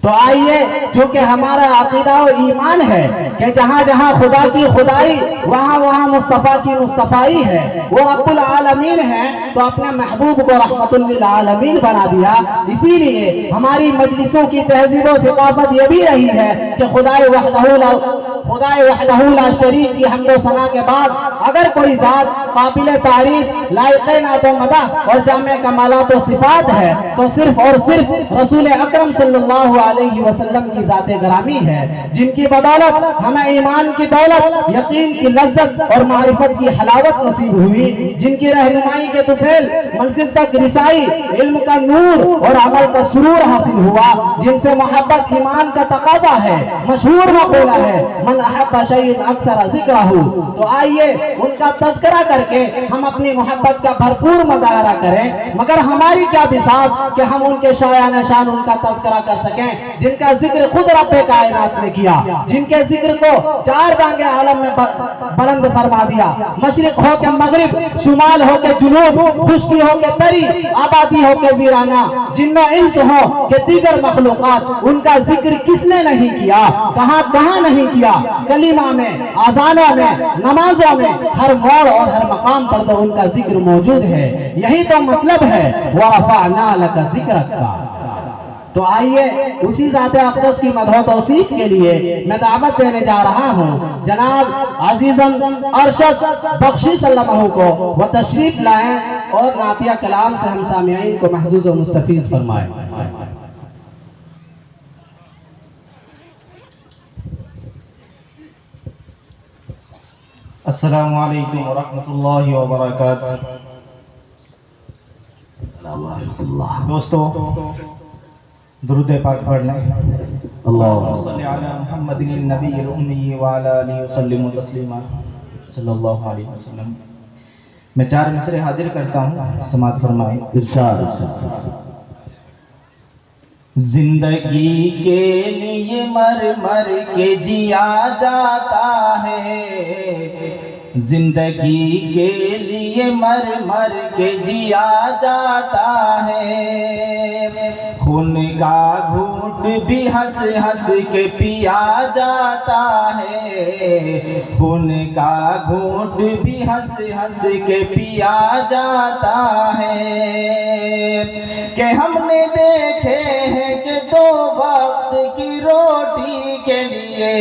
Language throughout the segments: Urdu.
تو آئیے، چونکہ ہمارا عقیدہ و ایمان ہے کہ جہاں جہاں خدا کی خدائی وہاں وہاں مصطفیٰ کی مصطفائی ہے، وہ رب العالمین ہے تو اپنے محبوب کو رحمت للعالمین بنا دیا۔ اسی لیے ہماری مجلسوں کی تہذیب و ثقافت یہ بھی رہی ہے کہ خدائے وحدہ لا شریک کی حمد و ثنا کے بعد اگر کوئی ذات قابل تعریف لائق نعت و مدح اور جامع کمالات و صفات ہے تو صرف اور صرف رسول اکرم صلی اللہ علیہ وسلم کی ذات گرامی ہے، جن کی بدولت ہمیں ایمان کی دولت، یقین کی لذت اور معرفت کی حلاوت نصیب ہوئی، جن کی رہنمائی کے طفیل منزل تک رسائی، علم کا نور اور عمل کا سرور حاصل ہوا، جن سے محبت ایمان کا تقاضا ہے۔ مشہور مقولہ ہے من احب شیئا اکثر ذکرہ۔ تو آئیے ان کا تذکرہ کر کے ہم اپنی محبت کا بھرپور مظاہرہ کریں، مگر ہماری کیا بساط کہ ہم ان کے شایان شان ان کا تذکرہ کر سکیں جن کا ذکر خود رب کائنات نے کیا، جن کے ذکر کو چار دانگے عالم میں بلند فرما دیا، مشرق ہو کے مغرب، شمال ہو کے جنوب، خشکی ہو کے تری، آبادی ہو کے ویرانہ، جن میں انس ہو کہ دیگر مخلوقات، ان کا ذکر کس نے نہیں کیا، کہاں کہاں نہیں کیا، کلمہ میں، آذانوں میں، نمازوں میں، ہر موڑ اور ہر مقام پر تو ان کا ذکر موجود ہے۔ یہی تو مطلب ہے وَرَفَعْنَا لَكَ ذِكْرَكَ کا۔ تو آئیے اسی ذات اقدس کی مدح و توصیف کے لیے میں دعوت دینے جا رہا ہوں جناب عزیزاً ارشد بخشی صلی اللہ علیہ کو وہ تشریف لائیں اور نعتیہ کلام سے ہم سامعین کو محظوظ و مستفیض فرمائیں۔ السلام علیکم ورحمۃ اللہ وبرکاتہ۔ دوستو درود پاک پڑھ لیں۔ اللہم صلی علی محمد النبی الامی وعلی آلہ وسلم تسلیما صلی اللہ علیہ وسلم۔ میں چار مصرے حاضر کرتا ہوں، سماعت فرمائیں۔ ارشاد۔ زندگی کے لیے مر مر کے جیا جاتا ہے، زندگی کے لیے مر مر کے جیا جاتا ہے، خون کا گھونٹ بھی ہنس ہنس کے پیا جاتا ہے، خون کا گھونٹ بھی ہنس ہنس کے پیا جاتا ہے، کہ ہم نے دیکھے ہیں کہ دو وقت کی روٹی کے لیے،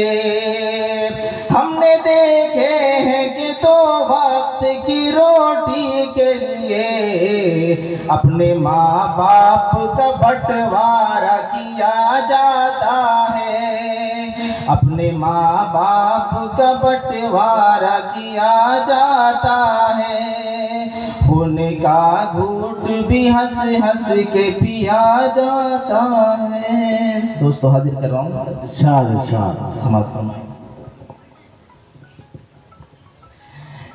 ہم نے دیکھے ہیں کہ دو وقت کی روٹی کے لیے اپنے ماں باپ کا بٹوارا کیا جاتا ہے، اپنے ماں باپ کا بٹوارا کیا جاتا ہے، خون کا گھونٹ بھی ہنس ہنس کے پیا جاتا ہے۔ دوستو حاضر کر رہا ہوں، سماعت فرمائیں۔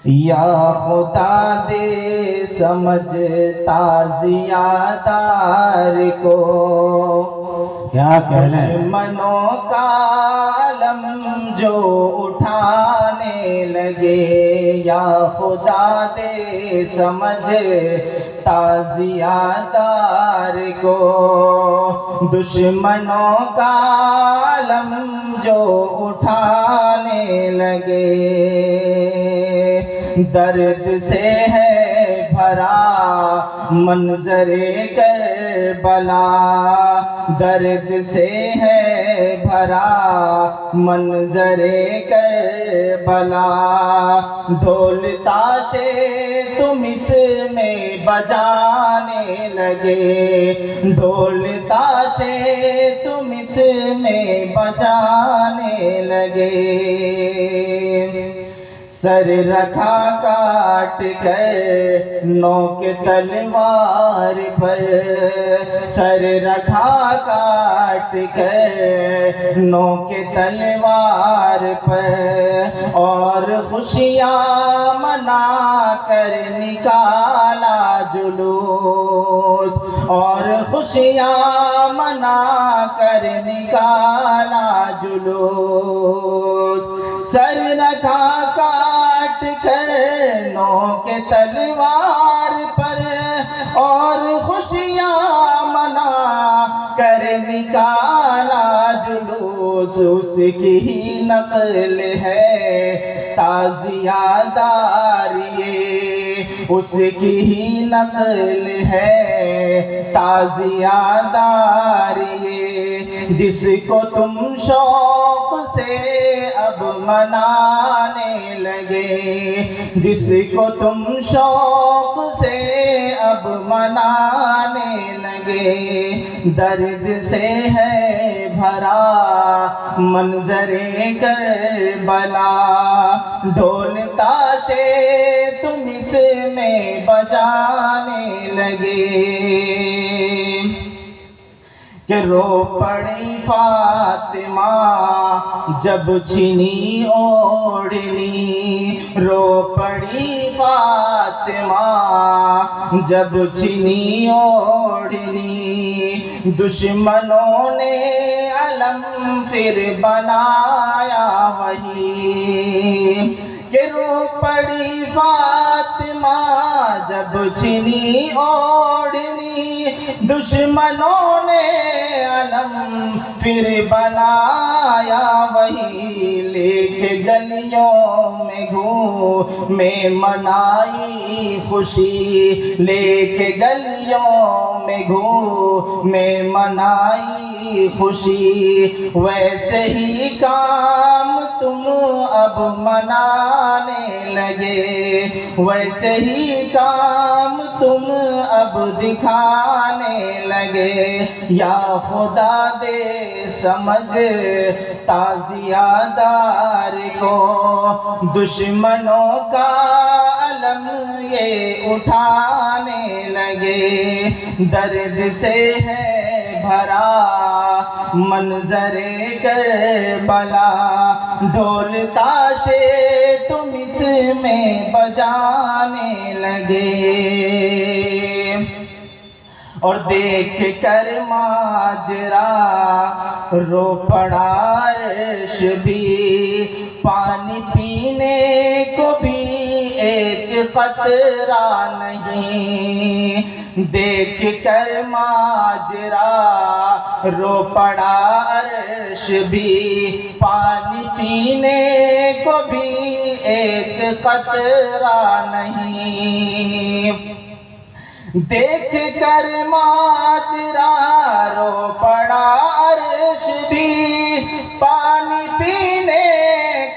یا خدا دے سمجھ تازیہ دار کو، کیا کہنا ہے دشمنوں کا علم جو اٹھانے لگے، یا خدا دے سمجھ تازیہ دار کو، دشمنوں کا علم جو اٹھانے لگے، درد سے ہے بھرا منظر کربلا، درد سے ہے بھرا منظر کربلا، ڈھول تاشے تم اس میں بجانے لگے، ڈھول تاشے تم اس میں بجانے لگے، سر رکھا کاٹ کر نوک تلوار پر، سر رکھا کاٹ کر نوک تلوار پر، اور خوشیاں منا کر نکالا جلوس، اور خوشیاں منا کر نکالا جلوس، سر رکھا کاٹ کر نوک تلوار پر، اور خوشیاں منا کر نکالا جلوس اس کی ہی نقل ہے تعزیہ داری، اس کی ہی نقل ہے تعزیہ داری، جس کو تم شوق سے اب منانے لگے، جس کو تم شوق سے اب منانے لگے، درد سے ہے بھرا منظر کربلا، ڈھول تاشے تم اس میں بجانے لگے، کہ رو پڑی فاطمہ جب چھنی اوڑھنی، رو پڑی فاطمہ جب چھنی اوڑھنی، دشمنوں نے علم پھر بنایا وہی، کہ رو پڑی فاطمہ جب چھنی اوڑھنی، دشمنوں نے علم پھر بنایا وہی، لے کے گلیوں میں گھومے منائی خوشی، لے کے گلیوں میں گھومے منائی خوشی، ویسے ہی کام تم اب منانے لگے، ویسے ہی کام تم اب دکھانے لگے، یا خدا دے سمجھ تعزیہ دار کو، دشمنوں کا علم یہ اٹھانے لگے، درد سے ہے بھرا منظر کربلا، ڈھول تاشے تم اس میں بجانے لگے، اور دیکھ کر ماجرا رو پڑا عرش بھی، پانی پینے کو بھی ایک قطرہ نہیں، دیکھ کر ماجرا رو پڑا عرش بھی، پانی پینے کو بھی ایک قطرہ نہیں، دیکھ کر ماجرا رو پڑا عرش بھی، پانی پینے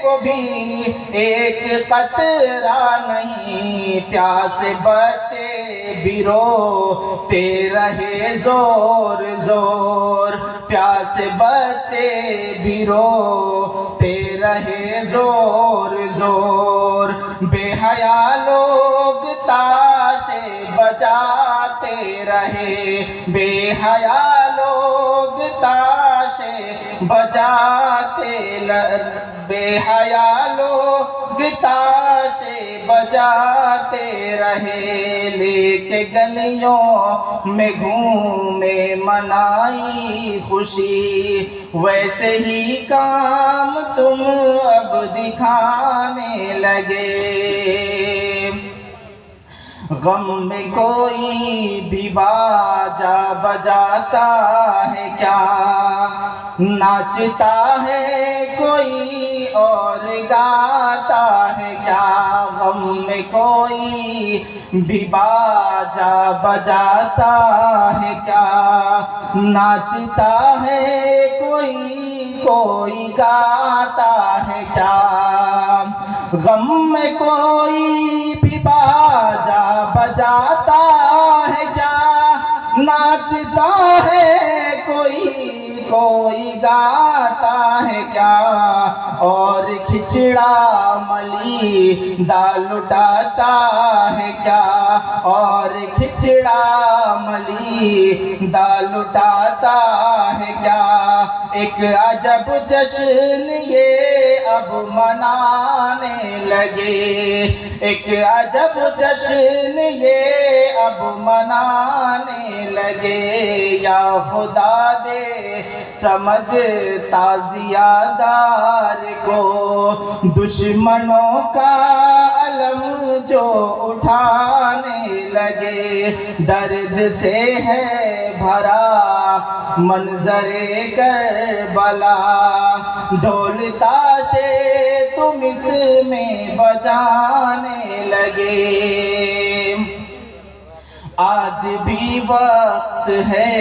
کو بھی ایک قطرہ نہیں، پیاس بچے بھی روتے رہے زور زور، پیاس بچے بھی روتے رہے زور زور، بے حیا لوگ تاشے بجاتے رہے، بے حیا لوگ تاشے بجاتے، بے حیا لوگ تاشے بجاتے رہے، لے کے گلیوں میں گھومے منائی خوشی، ویسے ہی کام تم اب دکھانے لگے، غم میں کوئی بھی باجا بجاتا ہے کیا، ناچتا ہے کوئی اور گاتا ہے کیا، غم میں کوئی بھی باجا بجاتا ہے کیا، ناچتا ہے کوئی گاتا ہے کیا، غم میں کوئی بھی باجا بجاتا ہے کیا، ناچتا ہے کوئی گاتا ہے کیا، اور کھچڑا ملی دال اٹھاتا ہے کیا، اور کھچڑا ملی دال اٹھاتا ہے کیا، ایک عجب جشن یہ اب منانے لگے، ایک عجب جشن یہ اب منانے لگے، یا خدا دے سمجھ تعزیہ دار کو، دشمنوں کا علم جو اٹھانے لگے، درد سے ہے بھرا منظر کربلا، ڈھول تاشے تم اس میں بجانے لگے۔ آج بھی وقت ہے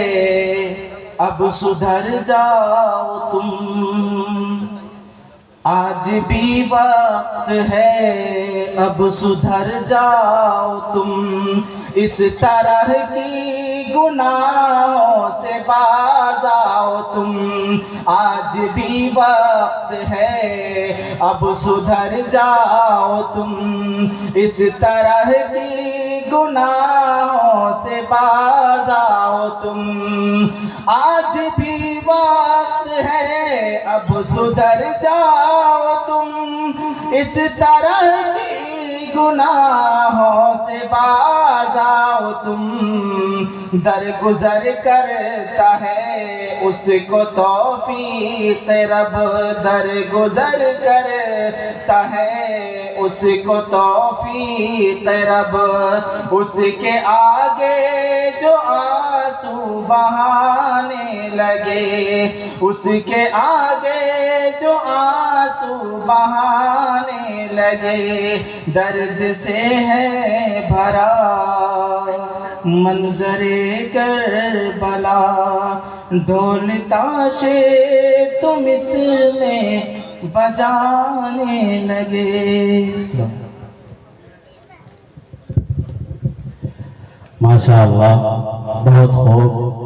اب سدھر جاؤ تم، آج بھی وقت ہے اب سدھر جاؤ تم، اس طرح کی گناہوں سے باز آؤ تم، آج بھی وقت ہے اب سدھر جاؤ تم، اس طرح کی گناہوں سے باز آؤ تم، آج بھی وقت ہے اب سدھر جاؤ تم، اس طرح کی گناہوں سے باز آؤ تم، درگزر کرتا ہے اس کو توفیق رب، درگزر کرتا ہے اس کو توفیق رب، اس کے آگے جو آنسو بہانے لگے، اس کے آگے جو آنسو بہانے لگے، درد سے ہے بھرا منظر کربلا، ڈھول تاشے تم اس میں بجانے لگے۔ ماشاء اللہ، بہت خوب۔